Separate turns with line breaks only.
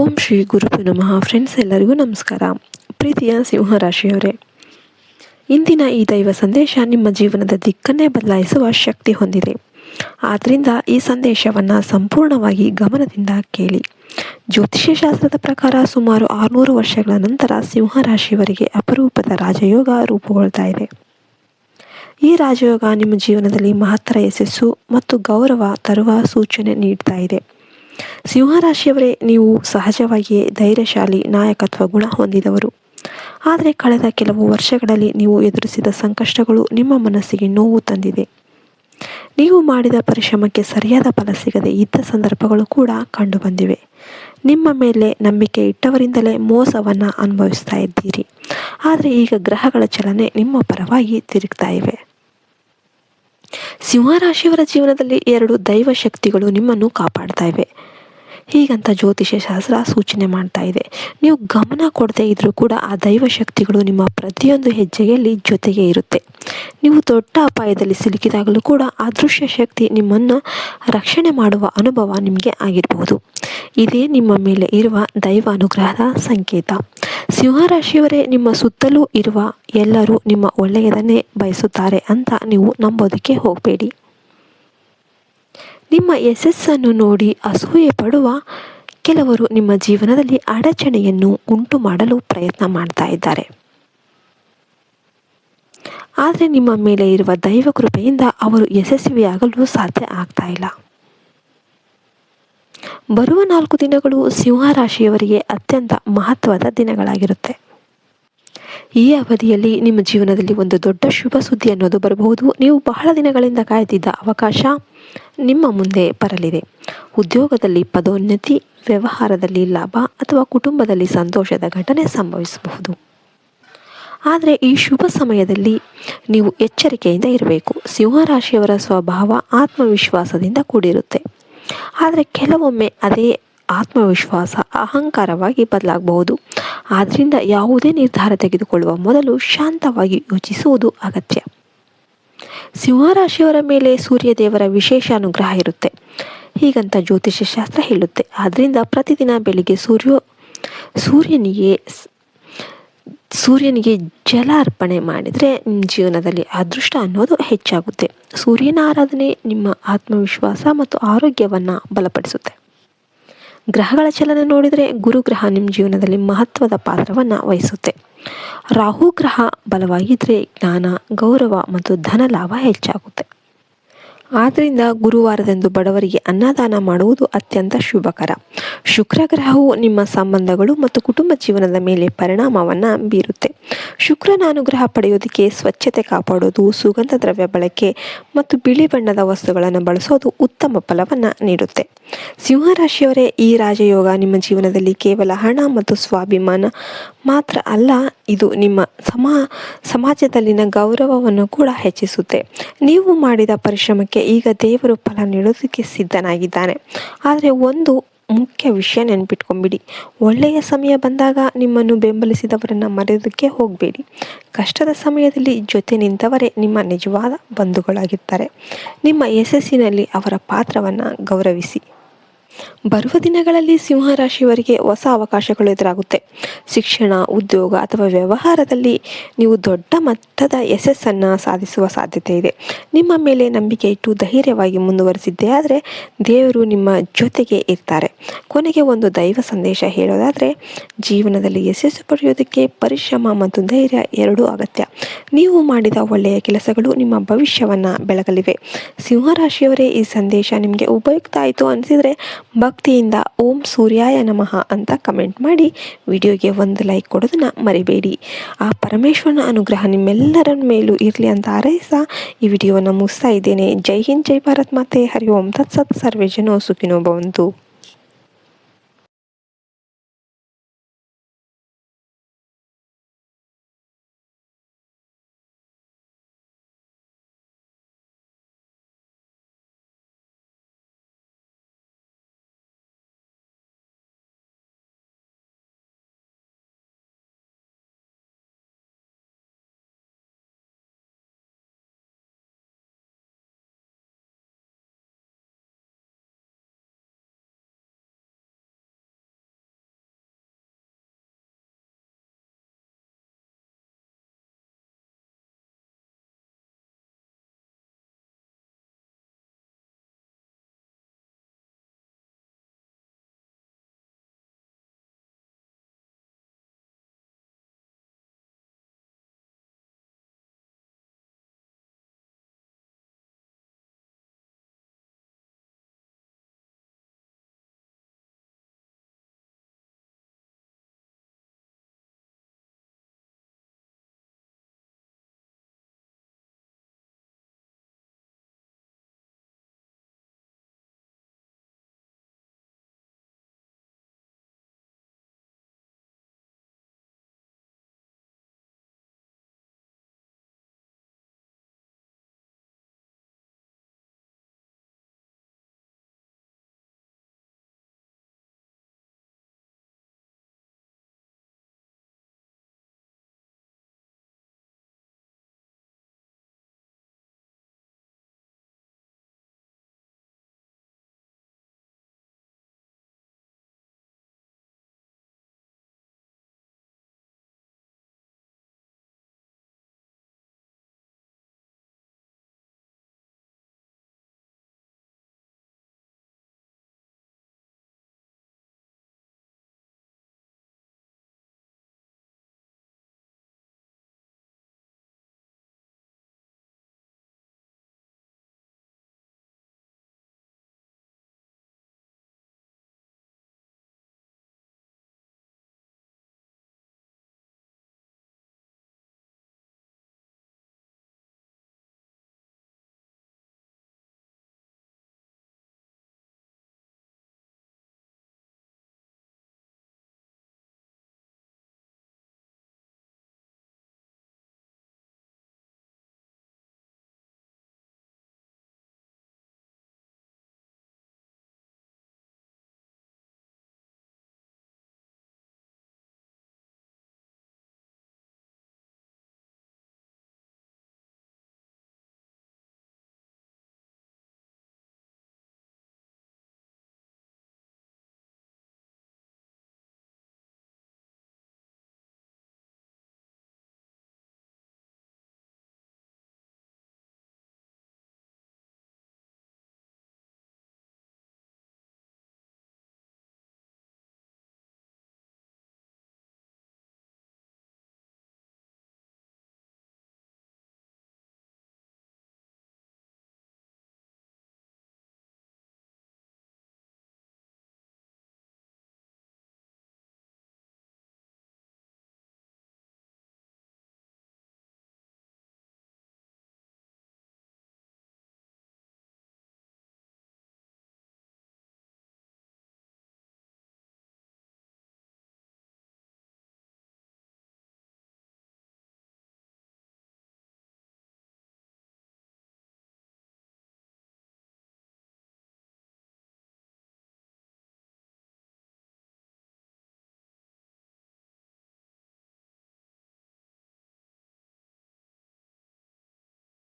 ಓಂ ಶ್ರೀ ಗುರುಭ್ಯೋ ನಮಃ. ಫ್ರೆಂಡ್ಸ್, ಎಲ್ಲರಿಗೂ ನಮಸ್ಕಾರ. ಪ್ರೀತಿಯ ಸಿಂಹರಾಶಿಯವರೇ, ಇಂದಿನ ಈ ದೈವ ಸಂದೇಶ ನಿಮ್ಮ ಜೀವನದ ದಿಕ್ಕನ್ನೇ ಬದಲಾಯಿಸುವ ಶಕ್ತಿ ಹೊಂದಿದೆ. ಆದ್ದರಿಂದ ಈ ಸಂದೇಶವನ್ನು ಸಂಪೂರ್ಣವಾಗಿ ಗಮನದಿಂದ ಕೇಳಿ. ಜ್ಯೋತಿಷ್ಯ ಶಾಸ್ತ್ರದ ಪ್ರಕಾರ ಸುಮಾರು 600 ವರ್ಷಗಳ ನಂತರ ಸಿಂಹರಾಶಿಯವರಿಗೆ ಅಪರೂಪದ ರಾಜಯೋಗ ರೂಪುಗೊಳ್ತಾ ಇದೆ. ಈ ರಾಜಯೋಗ ನಿಮ್ಮ ಜೀವನದಲ್ಲಿ ಮಹತ್ತರ ಯಶಸ್ಸು ಮತ್ತು ಗೌರವ ತರುವ ಸೂಚನೆ ನೀಡ್ತಾ ಇದೆ. ಸಿಂಹರಾಶಿಯವರೇ, ನೀವು ಸಹಜವಾಗಿಯೇ ಧೈರ್ಯಶಾಲಿ ನಾಯಕತ್ವ ಗುಣ ಹೊಂದಿದವರು. ಆದರೆ ಕಳೆದ ಕೆಲವು ವರ್ಷಗಳಲ್ಲಿ ನೀವು ಎದುರಿಸಿದ ಸಂಕಷ್ಟಗಳು ನಿಮ್ಮ ಮನಸ್ಸಿಗೆ ನೋವು ತಂದಿದೆ. ನೀವು ಮಾಡಿದ ಪರಿಶ್ರಮಕ್ಕೆ ಸರಿಯಾದ ಫಲ ಸಿಗದೆ ಇದ್ದ ಸಂದರ್ಭಗಳು ಕೂಡ ಕಂಡುಬಂದಿವೆ. ನಿಮ್ಮ ಮೇಲೆ ನಂಬಿಕೆ ಇಟ್ಟವರಿಂದಲೇ ಮೋಸವನ್ನು ಅನುಭವಿಸ್ತಾ ಇದ್ದೀರಿ. ಆದರೆ ಈಗ ಗ್ರಹಗಳ ಚಲನೆ ನಿಮ್ಮ ಪರವಾಗಿ ತಿರುಗ್ತಾ ಇವೆ. ಸಿಂಹರಾಶಿಯವರ ಜೀವನದಲ್ಲಿ 2 ದೈವ ಶಕ್ತಿಗಳು ನಿಮ್ಮನ್ನು ಕಾಪಾಡ್ತಾ ಇವೆ. ಹೀಗಂತ ಜ್ಯೋತಿಷ್ಯ ಶಾಸ್ತ್ರ ಸೂಚನೆ ಮಾಡ್ತಾ ಇದೆ. ನೀವು ಗಮನ ಕೊಡದೇ ಇದ್ರೂ ಕೂಡ ಆ ದೈವ ಶಕ್ತಿಗಳು ನಿಮ್ಮ ಪ್ರತಿಯೊಂದು ಹೆಜ್ಜೆಯಲ್ಲಿ ಜೊತೆಗೆ ಇರುತ್ತೆ. ನೀವು ದೊಡ್ಡ ಅಪಾಯದಲ್ಲಿ ಸಿಲುಕಿದಾಗಲೂ ಕೂಡ ಅದೃಶ್ಯ ಶಕ್ತಿ ನಿಮ್ಮನ್ನು ರಕ್ಷಣೆ ಮಾಡುವ ಅನುಭವ ನಿಮಗೆ ಆಗಿರಬಹುದು. ಇದೇ ನಿಮ್ಮ ಮೇಲೆ ಇರುವ ದೈವ ಅನುಗ್ರಹದ ಸಂಕೇತ. ಸಿಂಹರಾಶಿಯವರೇ, ನಿಮ್ಮ ಸುತ್ತಲೂ ಇರುವ ಎಲ್ಲರೂ ನಿಮ್ಮ ಒಳ್ಳೆಯದನ್ನೇ ಬಯಸುತ್ತಾರೆ ಅಂತ ನೀವು ನಂಬೋದಕ್ಕೆ ಹೋಗಬೇಡಿ. ನಿಮ್ಮ ಯಶಸ್ಸನ್ನು ನೋಡಿ ಅಸೂಯೆ ಪಡುವ ಕೆಲವರು ನಿಮ್ಮ ಜೀವನದಲ್ಲಿ ಅಡಚಣೆಯನ್ನು ಉಂಟು ಮಾಡಲು ಪ್ರಯತ್ನ ಮಾಡ್ತಾ ಇದ್ದಾರೆ. ಆದರೆ ನಿಮ್ಮ ಮೇಲೆ ಇರುವ ದೈವ ಕೃಪೆಯಿಂದ ಅವರು ಯಶಸ್ವಿಯಾಗಲು ಸಾಧ್ಯ ಆಗ್ತಾ ಇಲ್ಲ. ಬರುವ 4 ದಿನಗಳು ಸಿಂಹರಾಶಿಯವರಿಗೆ ಅತ್ಯಂತ ಮಹತ್ವದ ದಿನಗಳಾಗಿರುತ್ತೆ. ಈ ಅವಧಿಯಲ್ಲಿ ನಿಮ್ಮ ಜೀವನದಲ್ಲಿ ಒಂದು ದೊಡ್ಡ ಶುಭ ಸುದ್ದಿ ಅನ್ನೋದು ಬರಬಹುದು. ನೀವು ಬಹಳ ದಿನಗಳಿಂದ ಕಾಯ್ದಿದ್ದ ಅವಕಾಶ ನಿಮ್ಮ ಮುಂದೆ ಬರಲಿದೆ. ಉದ್ಯೋಗದಲ್ಲಿ ಪದೋನ್ನತಿ, ವ್ಯವಹಾರದಲ್ಲಿ ಲಾಭ ಅಥವಾ ಕುಟುಂಬದಲ್ಲಿ ಸಂತೋಷದ ಘಟನೆ ಸಂಭವಿಸಬಹುದು. ಆದರೆ ಈ ಶುಭ ಸಮಯದಲ್ಲಿ ನೀವು ಎಚ್ಚರಿಕೆಯಿಂದ ಇರಬೇಕು. ಸಿಂಹರಾಶಿಯವರ ಸ್ವಭಾವ ಆತ್ಮವಿಶ್ವಾಸದಿಂದ ಕೂಡಿರುತ್ತೆ. ಆದರೆ ಕೆಲವೊಮ್ಮೆ ಅದೇ ಆತ್ಮವಿಶ್ವಾಸ ಅಹಂಕಾರವಾಗಿ ಬದಲಾಗಬಹುದು. ಆದ್ದರಿಂದ ಯಾವುದೇ ನಿರ್ಧಾರ ತೆಗೆದುಕೊಳ್ಳುವ ಮೊದಲು ಶಾಂತವಾಗಿ ಯೋಚಿಸುವುದು ಅಗತ್ಯ. ಸಿಂಹರಾಶಿಯವರ ಮೇಲೆ ಸೂರ್ಯದೇವರ ವಿಶೇಷ ಅನುಗ್ರಹ ಇರುತ್ತೆ. ಹೀಗಂತ ಜ್ಯೋತಿಷ್ಯ ಶಾಸ್ತ್ರ ಹೇಳುತ್ತೆ. ಆದ್ದರಿಂದ ಪ್ರತಿದಿನ ಬೆಳಿಗ್ಗೆ ಸೂರ್ಯನಿಗೆ ಜಲ ಅರ್ಪಣೆ ಮಾಡಿದರೆ ನಿಮ್ಮ ಜೀವನದಲ್ಲಿ ಅದೃಷ್ಟ ಅನ್ನೋದು ಹೆಚ್ಚಾಗುತ್ತೆ. ಸೂರ್ಯನ ಆರಾಧನೆ ನಿಮ್ಮ ಆತ್ಮವಿಶ್ವಾಸ ಮತ್ತು ಆರೋಗ್ಯವನ್ನು ಬಲಪಡಿಸುತ್ತೆ. ಗ್ರಹಗಳ ಚಲನೆ ನೋಡಿದರೆ ಗುರುಗ್ರಹ ನಿಮ್ಮ ಜೀವನದಲ್ಲಿ ಮಹತ್ವದ ಪಾತ್ರವನ್ನು ವಹಿಸುತ್ತೆ. ರಾಹು ಗ್ರಹ ಬಲವಾಗಿದ್ದರೆ ಜ್ಞಾನ, ಗೌರವ ಮತ್ತು ಧನ ಲಾಭ ಹೆಚ್ಚಾಗುತ್ತೆ. ಆದ್ದರಿಂದ ಗುರುವಾರದಂದು ಬಡವರಿಗೆ ಅನ್ನದಾನ ಮಾಡುವುದು ಅತ್ಯಂತ ಶುಭಕರ. ಶುಕ್ರ ಗ್ರಹವು ನಿಮ್ಮ ಸಂಬಂಧಗಳು ಮತ್ತು ಕುಟುಂಬ ಜೀವನದ ಮೇಲೆ ಪರಿಣಾಮವನ್ನು ಬೀರುತ್ತೆ. ಶುಕ್ರನ ಅನುಗ್ರಹ ಪಡೆಯೋದಕ್ಕೆ ಸ್ವಚ್ಛತೆ ಕಾಪಾಡೋದು, ಸುಗಂಧ ದ್ರವ್ಯ ಬಳಕೆ ಮತ್ತು ಬಿಳಿ ಬಣ್ಣದ ವಸ್ತುಗಳನ್ನು ಬಳಸೋದು ಉತ್ತಮ ಫಲವನ್ನು ನೀಡುತ್ತೆ. ಸಿಂಹರಾಶಿಯವರೇ, ಈ ರಾಜಯೋಗ ನಿಮ್ಮ ಜೀವನದಲ್ಲಿ ಕೇವಲ ಹಣ ಮತ್ತು ಸ್ವಾಭಿಮಾನ ಮಾತ್ರ ಅಲ್ಲ, ಇದು ನಿಮ್ಮ ಸಮಾಜದಲ್ಲಿನ ಗೌರವವನ್ನು ಕೂಡ ಹೆಚ್ಚಿಸುತ್ತೆ. ನೀವು ಮಾಡಿದ ಪರಿಶ್ರಮಕ್ಕೆ ಈಗ ದೇವರು ಫಲ ನೀಡೋದಕ್ಕೆ ಸಿದ್ಧನಾಗಿದ್ದಾನೆ. ಆದರೆ ಒಂದು ಮುಖ್ಯ ವಿಷಯ ನೆನಪಿಟ್ಕೊಂಬಿಡಿ. ಒಳ್ಳೆಯ ಸಮಯ ಬಂದಾಗ ನಿಮ್ಮನ್ನು ಬೆಂಬಲಿಸಿದವರನ್ನು ಮರೆಯೋದಕ್ಕೆ ಹೋಗಬೇಡಿ. ಕಷ್ಟದ ಸಮಯದಲ್ಲಿ ಜೊತೆ ನಿಂತವರೇ ನಿಮ್ಮ ನಿಜವಾದ ಬಂಧುಗಳಾಗಿರ್ತಾರೆ. ನಿಮ್ಮ ಯಶಸ್ಸಿನಲ್ಲಿ ಅವರ ಪಾತ್ರವನ್ನು ಗೌರವಿಸಿ. ಬರುವ ದಿನಗಳಲ್ಲಿ ಸಿಂಹರಾಶಿಯವರಿಗೆ ಹೊಸ ಅವಕಾಶಗಳು ಎದುರಾಗುತ್ತೆ. ಶಿಕ್ಷಣ, ಉದ್ಯೋಗ ಅಥವಾ ವ್ಯವಹಾರದಲ್ಲಿ ನೀವು ದೊಡ್ಡ ಮಟ್ಟದ ಯಶಸ್ಸನ್ನು ಸಾಧಿಸುವ ಸಾಧ್ಯತೆ ಇದೆ. ನಿಮ್ಮ ಮೇಲೆ ನಂಬಿಕೆ ಇಟ್ಟು ಧೈರ್ಯವಾಗಿ ಮುಂದುವರಿಸಿದ್ದೇ ಆದರೆ ದೇವರು ನಿಮ್ಮ ಜೊತೆಗೆ ಇರ್ತಾರೆ. ಕೊನೆಗೆ ಒಂದು ದೈವ ಸಂದೇಶ ಹೇಳೋದಾದರೆ, ಜೀವನದಲ್ಲಿ ಯಶಸ್ಸು ಪಡೆಯೋದಕ್ಕೆ ಪರಿಶ್ರಮ ಮತ್ತು ಧೈರ್ಯ ಎರಡೂ ಅಗತ್ಯ. ನೀವು ಮಾಡಿದ ಒಳ್ಳೆಯ ಕೆಲಸಗಳು ನಿಮ್ಮ ಭವಿಷ್ಯವನ್ನು ಬೆಳಗಲಿವೆ. ಸಿಂಹರಾಶಿಯವರೇ, ಈ ಸಂದೇಶ ನಿಮಗೆ ಉಪಯುಕ್ತ ಆಯಿತು ಅನಿಸಿದರೆ ಭಕ್ತಿಯಿಂದ ಓಂ ಸೂರ್ಯಾಯ ನಮಃ ಅಂತ ಕಮೆಂಟ್ ಮಾಡಿ ವಿಡಿಯೋಗೆ ಒಂದು ಲೈಕ್ ಕೊಡೋದನ್ನ ಮರಿಬೇಡಿ. ಆ ಪರಮೇಶ್ವರನ ಅನುಗ್ರಹ ನಿಮ್ಮೆಲ್ಲರ ಮೇಲೂ ಇರಲಿ ಅಂತ ಹಾರೈಸ್ತಾ ಈ ವಿಡಿಯೋವನ್ನು ಮುಗಿಸ್ತಾ ಇದ್ದೇನೆ. ಜೈ ಹಿಂದ್, ಜೈ ಭಾರತ್ ಮಾತೆ, ಹರಿ ಓಂ ತತ್ಸತ್, ಸರ್ವೇ ಜನೋ ಸುಖಿನೋ ಭವಂತು.